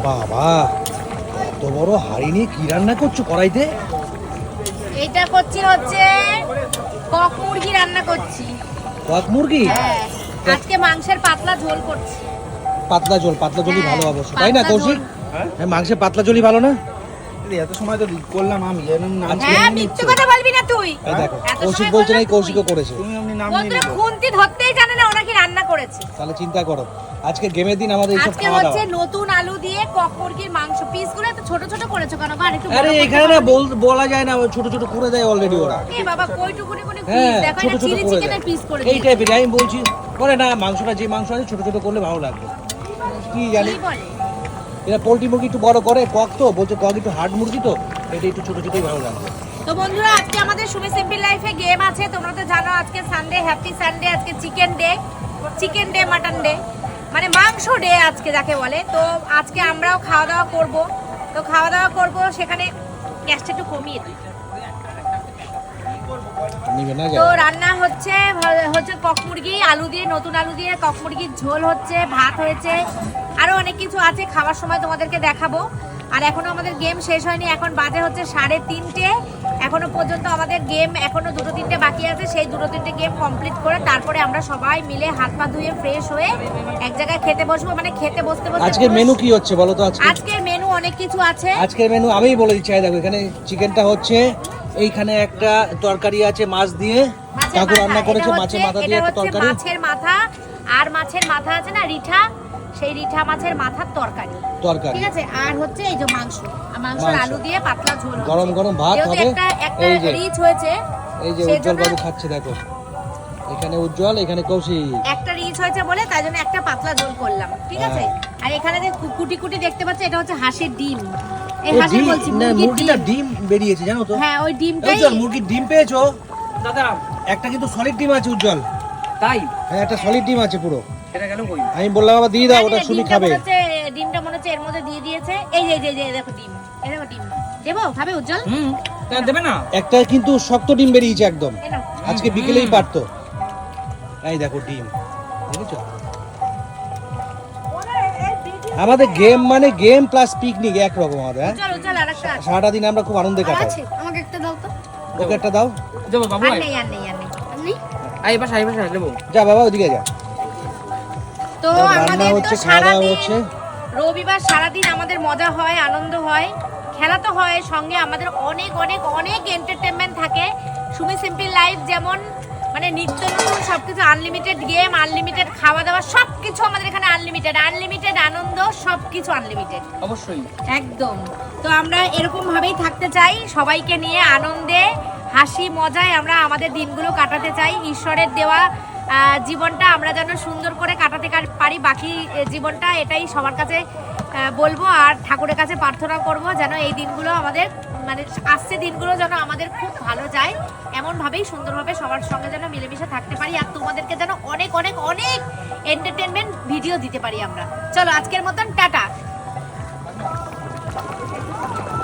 বাবা, কত বড় হাঁড়ি নিয়ে কি রান্না করছো কড়াইতে? এটা করছি হচ্ছে কক মুরগি রান্না করছি। কক মুরগি? হ্যাঁ, আজকে মাংসের পাতলা ঝোল করছি। পাতলা ঝোলই ভালো হ্যাঁ, অবশ্য, তাই না পাতলা কৌশিক? ঝোল। হ্যাঁ, মাংসের পাতলা ঝোলই ভালো না? এত সময় তো করলাম আমি, এরকম নাম হ্যাঁ, মিথ্যে কথা বলবি না তুই। এই দেখো, এত কৌশিক সময় বলছে না, বললাম এই কৌশিকও করেছে। তুমি আপনি নাম নিয়ে বন্ধুরা নিলে। খুন্তি ধরতেই জানে না ওরা কি রান্না করেছে। তাহলে চিন্তা করো, আজকে গেমের দিন আমাদের এইসব আজকে খাওয়া হচ্ছে দাওয়া। নতুন আলু দিয়ে কক মুরগির মাংস। পিসগুলো এত ছোট ছোট করেছো কেন? আর একটু বড় আরে করতে এখানে না পারোনি? বলা যায় না, ছোট ছোট করে দেয় অলরেডি ওরা। এ বাবা, কইটুকুনি পিস হ্যাঁ, দেখো, ছোট এটা ছোট চিলি করে চিকেনের দেয়। পিস করে এই দিয়েছে। টাইপের আমি বলছি, করে না মাংসটা, যে মাংস আছে ছোট ছোট করলে ভালো লাগবে। কি জানি কি বলে? এরা পোল্ট্রি মুরগি একটু বড় করে, কক তো বলছে, কক একটু হার্ড মুরগি তো, এটা একটু ছোট ছোটই ভালো লাগবে। তো বন্ধুরা, আজকে আমাদের সুমি সিম্পল লাইফে গেম আছে। তোমরা তো জানো আজকে সানডে, হ্যাপি সানডে। আজকে চিকেন ডে, মাটন ডে, মানে মাংস ডে আজকে যাকে বলে। তো আজকে আমরাও খাওয়া দাওয়া করব। সেখানে গ্যাসটা একটু কমিয়ে দিই। নিবে না তো রান্না হচ্ছে কক মুরগি, আলু দিয়ে, নতুন আলু দিয়ে কক মুরগির ঝোল হচ্ছে, ভাত হয়েছে, আরো অনেক কিছু আছে। খাবার সময় তোমাদেরকে দেখাবো। আর এখনো আমাদের গেম শেষ হয়নি, এখন বাজে হচ্ছে 3:30। এখনো পর্যন্ত আমাদের গেম এখনো 2-3টে বাকি আছে। সেই 2-3টে গেম কমপ্লিট করে তারপরে আমরা সবাই মিলে হাত পা ধুয়ে ফ্রেশ হয়ে এক জায়গায় খেতে বসবো। মানে খেতে বসতে আজকে মেনু কি হচ্ছে বলো তো? আজকের মেনু অনেক কিছু আছে। আজকের মেনু আমিই বলে দিচ্ছি। দেখো, এখানে চিকেনটা হচ্ছে, এইখানে একটা তরকারি আছে মাছ দিয়ে, কাকু রান্না করেছে মাছের মাথা দিয়ে একটা তরকারি। মাছের মাথা, আর মাছের মাথা আছে না রিঠা, সেই রিঠা মাছের মাথার তরকারি, ঠিক আছে। আর হচ্ছে এই যে মাংসের আলু দিয়ে পাতলা ঝোল, গরম গরম ভাত হবে। একটা রিচ হয়েছে, এই যে উজ্জ্বল বাবু খাচ্ছে, দেখো এখানে উজ্জ্বল, এখানে কৌশিক। একটা রিচ হয়েছে বলে তাই জন্য একটা পাতলা ঝোল করলাম, ঠিক আছে। আর এখানে যে কুটি কুটি দেখতে পাচ্ছ, এটা হচ্ছে হাঁসের ডিম। এই হাঁসের বলছি, মুরগিটা ডিম বেরিয়েছে জানো তো? হ্যাঁ, ওই ডিমটাই। উজ্জ্বল, মুরগির ডিম পেয়েছো? দাদা একটা কিন্তু সলিড ডিম আছে উজ্জ্বল। তাই হ্যাঁ, একটা সলিড ডিম আছে পুরো। এটা কেন কই? আমি বললাম বাবা দিয়ে দাও, ওটা শুনি খাবে। ডিমটা মনে হচ্ছে এর মধ্যে দিয়ে দিয়েছে। এই যে দেখো ডিম, এই দেখো ডিম। দেবো? খাবে উজ্জ্বল? কেন দেবে না? একটা কিন্তু শক্ত ডিম বেরিয়েছে একদম, এই নাও। আজকে বিকেলেই পারতো। এই দেখো ডিম, দেখেছো? আমাদের গেম মানে গেম প্লাস পিকনিক একরকম আমাদের। হ্যাঁ, উজ্জ্বল আরেকটা আছে। সারাটা দিন আমরা খুব আনন্দে কাটাই। আছে, আমাকে একটা দাও তো। ওকে একটা দাও। যাবো বাবু, আর নেই। আই পাশে যাবো। যা বাবা, ওদিকে যা। তো রান্না আমাদের হচ্ছে, তো খাওয়া দাওয়া সারাদিন, হচ্ছে। রবিবার সারাদিন আমাদের মজা হয়, আনন্দ হয়, খেলা তো হয়, সঙ্গে আমাদের অনেক অনেক অনেক এন্টারটেনমেন্ট থাকে। সুমি সিম্পল লাইফ যেমন মানে নিত্য নতুন সবকিছু, আনলিমিটেড গেম, আনলিমিটেড খাওয়া দাওয়া, সবকিছু আমাদের এখানে আনলিমিটেড আনন্দ, সবকিছু আনলিমিটেড অবশ্যই একদম। তো আমরা এরকম ভাবেই থাকতে চাই, সবাইকে নিয়ে আনন্দে, হাসি মজায় আমরা আমাদের দিনগুলো কাটাতে চাই। ঈশ্বরের দেওয়া জীবনটা আমরা যেন সুন্দর করে কাটাতে পারি। বাকি জীবনটা এটাই সবার কাছে বলবো, আর ঠাকুরের কাছে প্রার্থনা করব যেন এই দিনগুলো আমাদের, মানে আসছে দিনগুলো যেন আমাদের খুব ভালো যায়, এমনভাবেই সুন্দরভাবে সবার সঙ্গে যেন মিলেমিশে থাকতে পারি, আর তোমাদেরকে যেন অনেক অনেক অনেক এন্টারটেনমেন্ট ভিডিও দিতে পারি আমরা। চলো আজকের মতন টাটা।